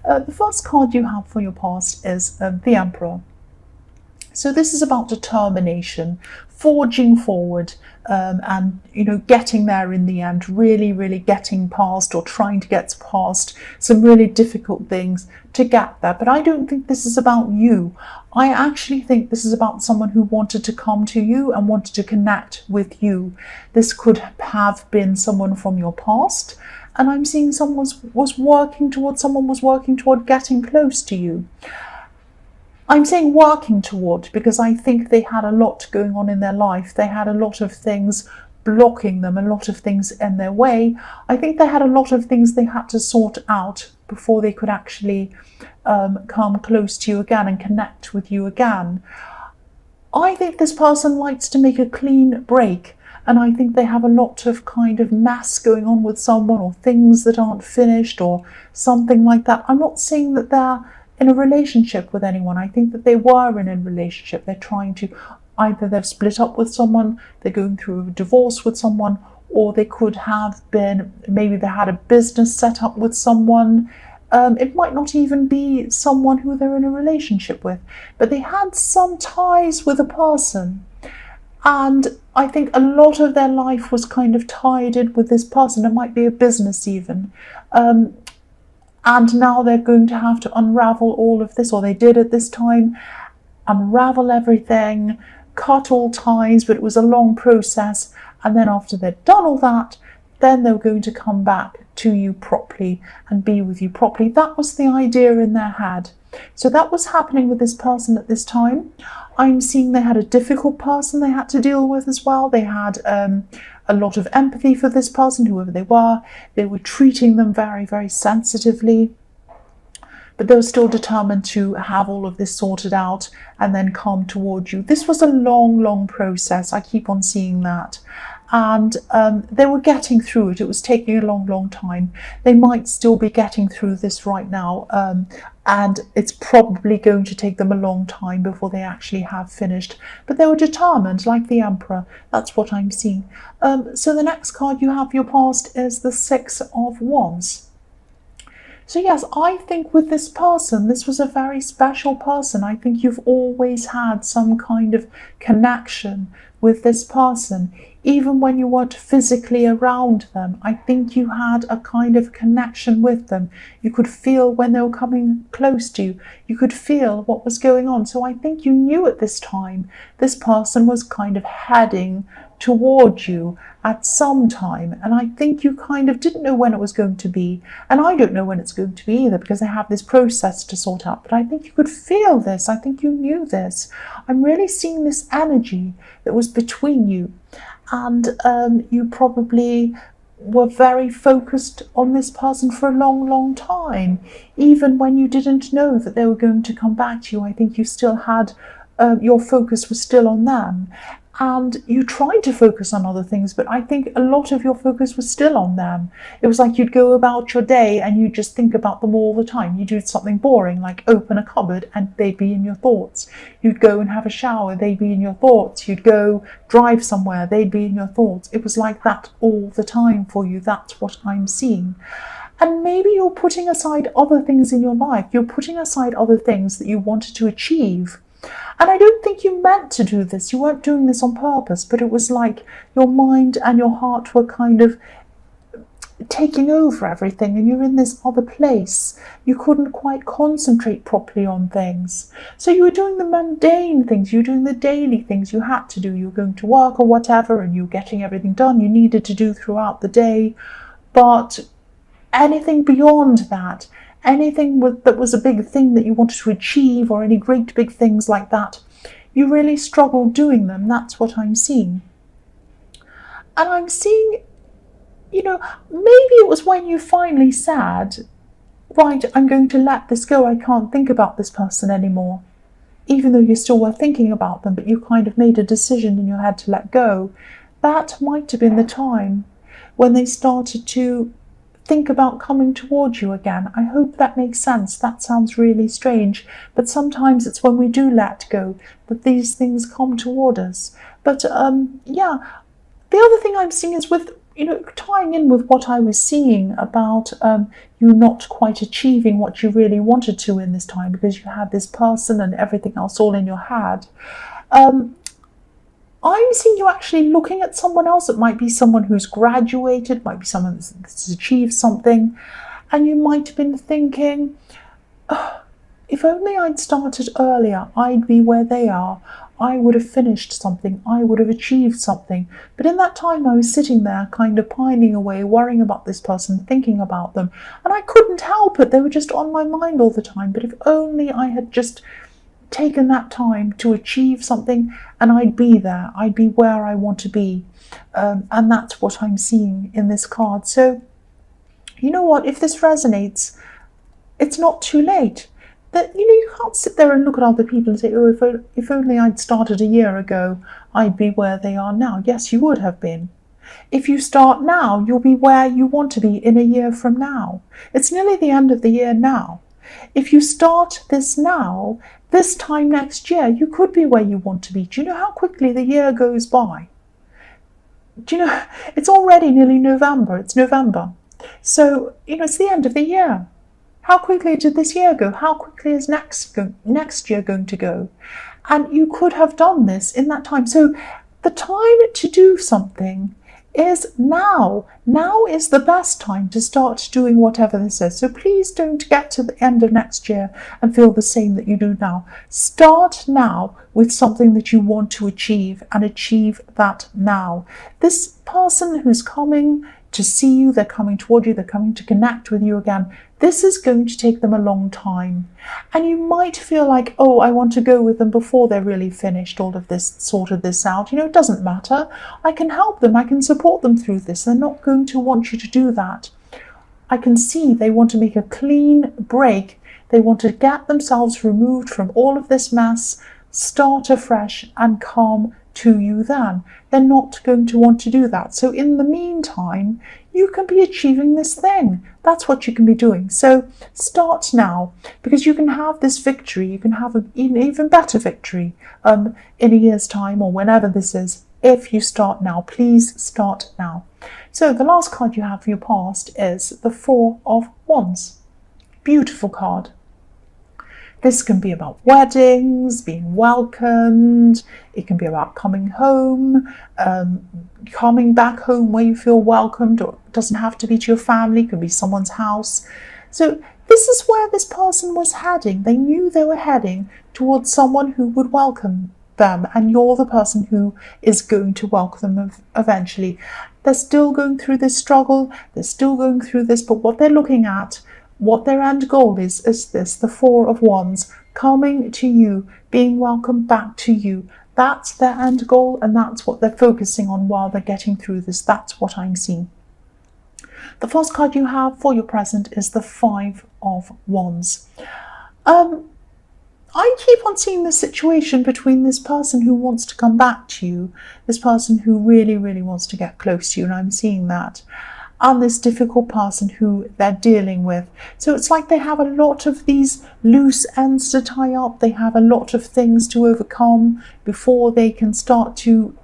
The first card you have for your past is the Emperor. So this is about determination, forging forward, and getting there in the end, really getting past or trying to get past some really difficult things to get there. But I don't think this is about you. I actually think this is about someone who wanted to come to you and wanted to connect with you. This could have been someone from your past, and I'm seeing someone was working toward getting close to you. I'm saying working toward because I think they had a lot going on in their life. They had a lot of things blocking them, a lot of things in their way. I think they had a lot of things they had to sort out before they could actually come close to you again and connect with you again. I think this person likes to make a clean break, and I think they have a lot of kind of mess going on with someone, or things that aren't finished or something like that. I'm not saying that they're in a relationship with anyone. I think that they were in a relationship. They're trying to, either they've split up with someone, they're going through a divorce with someone, or they could have been, maybe they had a business set up with someone. It might not even be someone who they're in a relationship with, but they had some ties with a person. And I think a lot of their life was kind of tied in with this person. It might be a business even. And now they're going to have to unravel all of this, or they did at this time, unravel everything, cut all ties, but it was a long process. And then after they'd done all that, then they're going to come back to you properly and be with you properly. That was the idea in their head. So that was happening with this person at this time. I'm seeing they had a difficult person they had to deal with as well. They had a lot of empathy for this person, whoever they were. They were treating them very sensitively, but they were still determined to have all of this sorted out and then come towards you. This was a long process. I keep on seeing that. And they were getting through it. It was taking a long time. They might still be getting through this right now, and it's probably going to take them a long time before they actually have finished. But they were determined, like the Emperor. That's what I'm seeing. So the next card you have for your past is the Six of Wands. So yes, I think with this person, this was a very special person. I think you've always had some kind of connection with this person. Even when you weren't physically around them, I think you had a kind of connection with them. You could feel when they were coming close to you. You could feel what was going on. So I think you knew at this time this person was kind of heading towards you at some time. And I think you kind of didn't know when it was going to be. And I don't know when it's going to be either, because I have this process to sort out. But I think you could feel this. I think you knew this. I'm really seeing this energy that was between you. And you probably were very focused on this person for a long time. Even when you didn't know that they were going to come back to you, I think you still had, your focus was still on them. And you tried to focus on other things, but I think a lot of your focus was still on them. It was like you'd go about your day and you'd just think about them all the time. You'd do something boring, like open a cupboard, and they'd be in your thoughts. You'd go and have a shower, they'd be in your thoughts. You'd go drive somewhere, they'd be in your thoughts. It was like that all the time for you. That's what I'm seeing. And maybe you're putting aside other things in your life. You're putting aside other things that you wanted to achieve. And I don't think you meant to do this. You weren't doing this on purpose, but it was like your mind and your heart were kind of taking over everything, and you're in this other place. You couldn't quite concentrate properly on things. So you were doing the mundane things, you were doing the daily things you had to do. You were going to work or whatever, and you were getting everything done you needed to do throughout the day. But anything beyond that, anything that was a big thing that you wanted to achieve, or any great big things like that, you really struggled doing them. That's what I'm seeing. And I'm seeing, maybe it was when you finally said, right, I'm going to let this go. I can't think about this person anymore. Even though you still were thinking about them, but you kind of made a decision in your head to let go. That might have been the time when they started to think about coming towards you again. I hope that makes sense. That sounds really strange, but sometimes it's when we do let go that these things come toward us. But the other thing I'm seeing is with tying in with what I was seeing about you not quite achieving what you really wanted to in this time because you had this person and everything else all in your head. I'm seeing you actually looking at someone else. It might be someone who's graduated, might be someone that's achieved something, and you might have been thinking, oh, if only I'd started earlier, I'd be where they are. I would have finished something, I would have achieved something. But in that time I was sitting there kind of pining away, worrying about this person, thinking about them, and I couldn't help it. They were just on my mind all the time. But if only I had just taken that time to achieve something, and I'd be there, I'd be where I want to be. And that's what I'm seeing in this card. So you know what, if this resonates, it's not too late. That you can't sit there and look at other people and say, oh, if only I'd started a year ago, I'd be where they are now. Yes, you would have been. If you start now, you'll be where you want to be in a year from now. It's nearly the end of the year now. If you start this now, this time next year, you could be where you want to be. Do you know how quickly the year goes by? Do you know, it's already nearly November. It's November. So, it's the end of the year. How quickly did this year go? How quickly is next year going to go? And you could have done this in that time. So the time to do something is now. Now is the best time to start doing whatever this is. So please don't get to the end of next year and feel the same that you do now. Start now with something that you want to achieve, and achieve that now. This person who's coming to see you, they're coming toward you, they're coming to connect with you again. This is going to take them a long time. And you might feel like, oh, I want to go with them before they're really finished all of this, sorted this out. It doesn't matter. I can help them. I can support them through this. They're not going to want you to do that. I can see they want to make a clean break. They want to get themselves removed from all of this mess, start afresh and come to you then. They're not going to want to do that. So in the meantime, you can be achieving this thing. That's what you can be doing. So start now, because you can have this victory. You can have an even better victory in a year's time or whenever this is, if you start now. Please start now. So the last card you have for your past is the Four of Wands. Beautiful card. This can be about weddings, being welcomed. It can be about coming home, coming back home where you feel welcomed, or it doesn't have to be to your family, it could be someone's house. So this is where this person was heading. They knew they were heading towards someone who would welcome them, and you're the person who is going to welcome them eventually. They're still going through this struggle, they're still going through this, but what they're looking at, what their end goal is this, the Four of Wands, coming to you, being welcomed back to you. That's their end goal, and that's what they're focusing on while they're getting through this. That's what I'm seeing. The first card you have for your present is the Five of Wands. I keep on seeing this situation between this person who wants to come back to you, this person who really, really wants to get close to you, and I'm seeing that, and this difficult person who they're dealing with. So it's like they have a lot of these loose ends to tie up. They have a lot of things to overcome before they can start to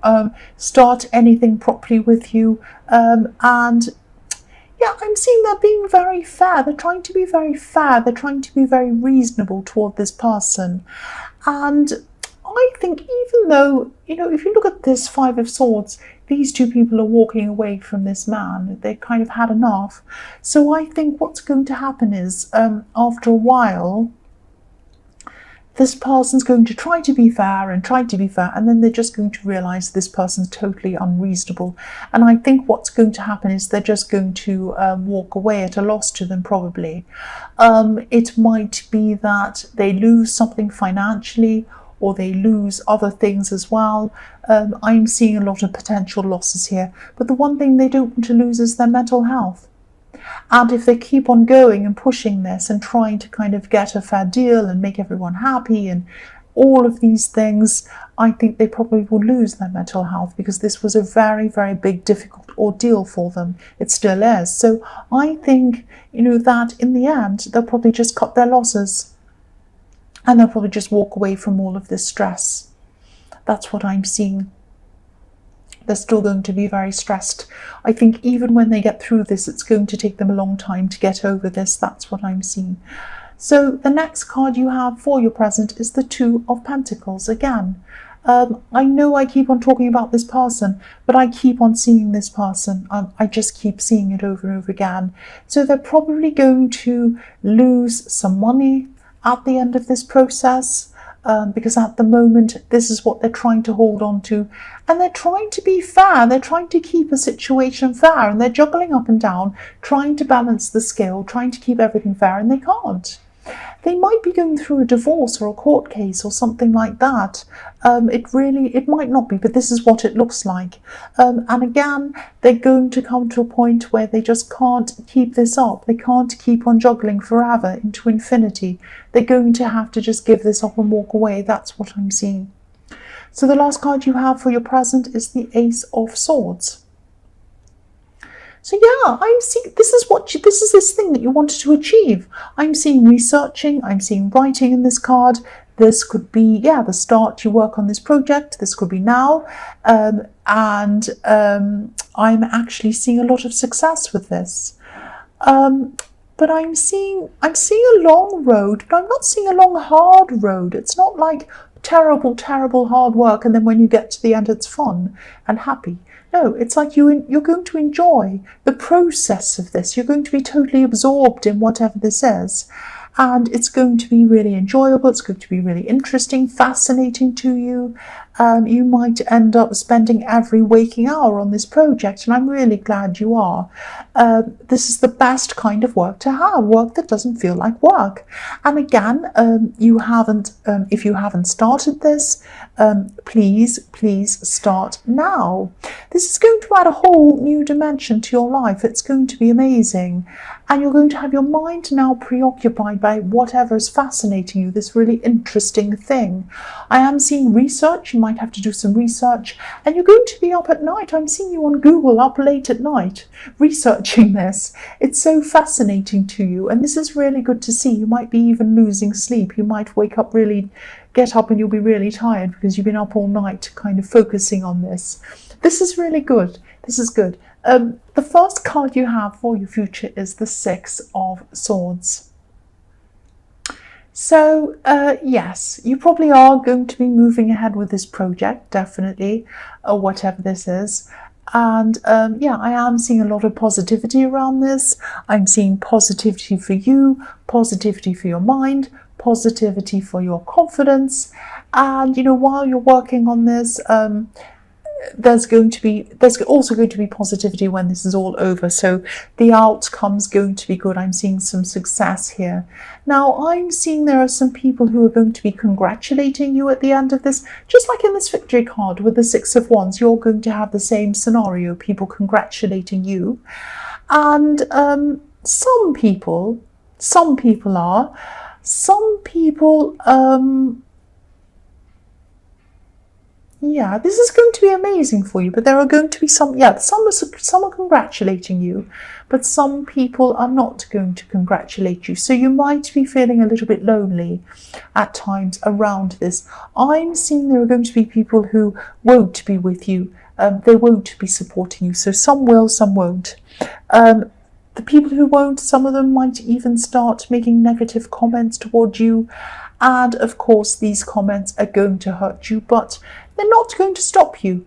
start anything properly with you. And yeah, I'm seeing they're being very fair. They're trying to be very fair. They're trying to be very reasonable toward this person. And I think even though, if you look at this Five of Swords, these two people are walking away from this man. They kind of had enough. So I think what's going to happen is, after a while, this person's going to try to be fair and try to be fair, and then they're just going to realize this person's totally unreasonable. And I think what's going to happen is they're just going to walk away at a loss to them, probably. It might be that they lose something financially, or they lose other things as well. I'm seeing a lot of potential losses here. But the one thing they don't want to lose is their mental health. And if they keep on going and pushing this and trying to kind of get a fair deal and make everyone happy and all of these things, I think they probably will lose their mental health, because this was a very, very big, difficult ordeal for them. It still is. So I think, that in the end, they'll probably just cut their losses. And they'll probably just walk away from all of this stress. That's what I'm seeing. They're still going to be very stressed. I think even when they get through this, it's going to take them a long time to get over this. That's what I'm seeing. So the next card you have for your present is the Two of Pentacles again. I know I keep on talking about this person, but I keep on seeing this person. I just keep seeing it over and over again. So they're probably going to lose some money at the end of this process, because at the moment, this is what they're trying to hold on to. And they're trying to be fair. They're trying to keep a situation fair. And they're juggling up and down, trying to balance the scale, trying to keep everything fair, and they can't. They might be going through a divorce or a court case or something like that. It might not be, but this is what it looks like. And again, they're going to come to a point where they just can't keep this up. They can't keep on juggling forever into infinity. They're going to have to just give this up and walk away. That's what I'm seeing. So the last card you have for your present is the Ace of Swords. So yeah, I'm seeing this is this thing that you wanted to achieve. I'm seeing researching, I'm seeing writing in this card. This could be, the start you work on this project. This could be now. I'm actually seeing a lot of success with this. But I'm seeing a long road, but I'm not seeing a long, hard road. It's not like terrible, terrible hard work, and then when you get to the end, it's fun and happy. No, it's like you're going to enjoy the process of this. You're going to be totally absorbed in whatever this is. And it's going to be really enjoyable. It's going to be really interesting, fascinating to you. You might end up spending every waking hour on this project, and I'm really glad you are. This is the best kind of work to have, work that doesn't feel like work. And again, if you haven't started this, please start now. This is going to add a whole new dimension to your life. It's going to be amazing. And you're going to have your mind now preoccupied by whatever is fascinating you, this really interesting thing. I am seeing research. You might have to do some research. And you're going to be up at night. I'm seeing you on Google up late at night researching this. It's so fascinating to you. And this is really good to see. You might be even losing sleep. You might get up and you'll be really tired because you've been up all night kind of focusing on this. This is really good. This is good. The first card you have for your future is the Six of Swords. So, yes, you probably are going to be moving ahead with this project, definitely, or whatever this is. And I am seeing a lot of positivity around this. I'm seeing positivity for you, positivity for your mind, positivity for your confidence. And, while you're working on this, there's also going to be positivity when this is all over. So the outcome's going to be good. I'm seeing some success here. Now, I'm seeing there are some people who are going to be congratulating you at the end of this. Just like in this victory card with the Six of Wands, you're going to have the same scenario, people congratulating you. And some people are. Some people, this is going to be amazing for you, but there are going to be some are congratulating you, but some people are not going to congratulate you. So you might be feeling a little bit lonely at times around this. I'm seeing there are going to be people who won't be with you. They won't be supporting you. So some will, some won't. The people who won't, some of them might even start making negative comments toward you. And of course, these comments are going to hurt you, but they're not going to stop you.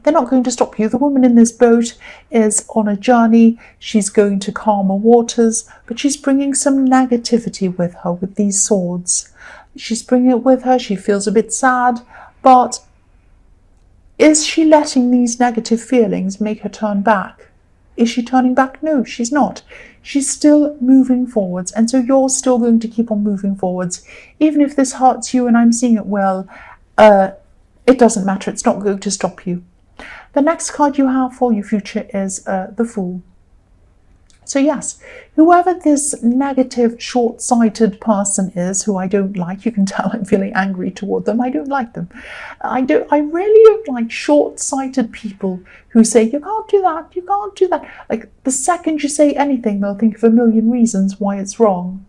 They're not going to stop you. The woman in this boat is on a journey. She's going to calmer waters, but she's bringing some negativity with her with these swords. She's bringing it with her. She feels a bit sad, but is she letting these negative feelings make her turn back? Is she turning back? No, she's not. She's still moving forwards. And so you're still going to keep on moving forwards. Even if this hurts you, and I'm seeing it well, it doesn't matter. It's not going to stop you. The next card you have for your future is the Fool. So yes, whoever this negative, short-sighted person is, who I don't like, you can tell I'm feeling angry toward them. I don't like them. I really don't like short-sighted people who say, you can't do that, you can't do that. Like, the second you say anything, they'll think of a million reasons why it's wrong.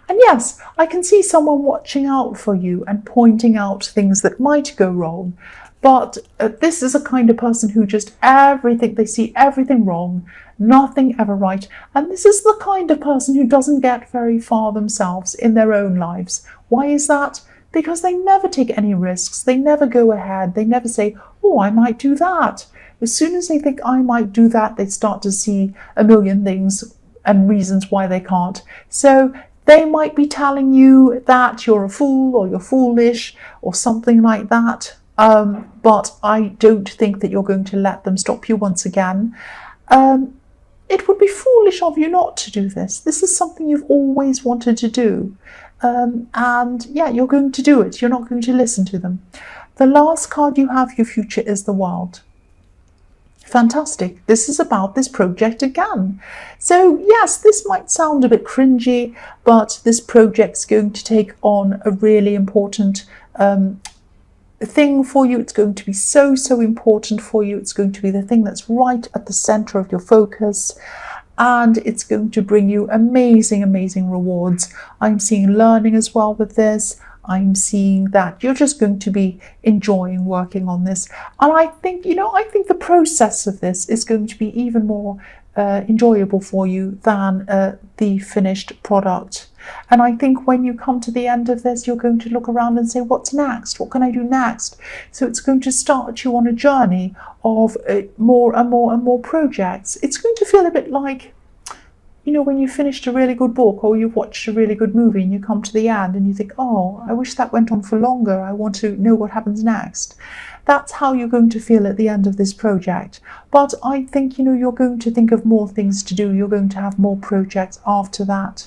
And yes, I can see someone watching out for you and pointing out things that might go wrong. But this is a kind of person who just they see everything wrong, nothing ever right. And this is the kind of person who doesn't get very far themselves in their own lives. Why is that? Because they never take any risks. They never go ahead. They never say, oh, I might do that. As soon as they think I might do that, they start to see a million things and reasons why they can't. So they might be telling you that you're a fool or you're foolish or something like that. But I don't think that you're going to let them stop you once again. It would be foolish of you not to do this. This is something you've always wanted to do. And yeah, you're going to do it. You're not going to listen to them. The last card you have, your future, is the World. Fantastic. This is about this project again. So yes, this might sound a bit cringy, but this project's going to take on a really important thing for you. It's going to be so important for you. It's going to be the thing that's right at the center of your focus, and it's going to bring you amazing rewards. I'm seeing learning as well with this. I'm seeing that you're just going to be enjoying working on this. And I think the process of this is going to be even more enjoyable for you than the finished product. And I think when you come to the end of this, you're going to look around and say, what's next? What can I do next? So it's going to start you on a journey of more and more projects. It's going to feel a bit like, when you finished a really good book or you've watched a really good movie and you come to the end and you think, oh, I wish that went on for longer. I want to know what happens next. That's how you're going to feel at the end of this project. But I think, you're going to think of more things to do. You're going to have more projects after that.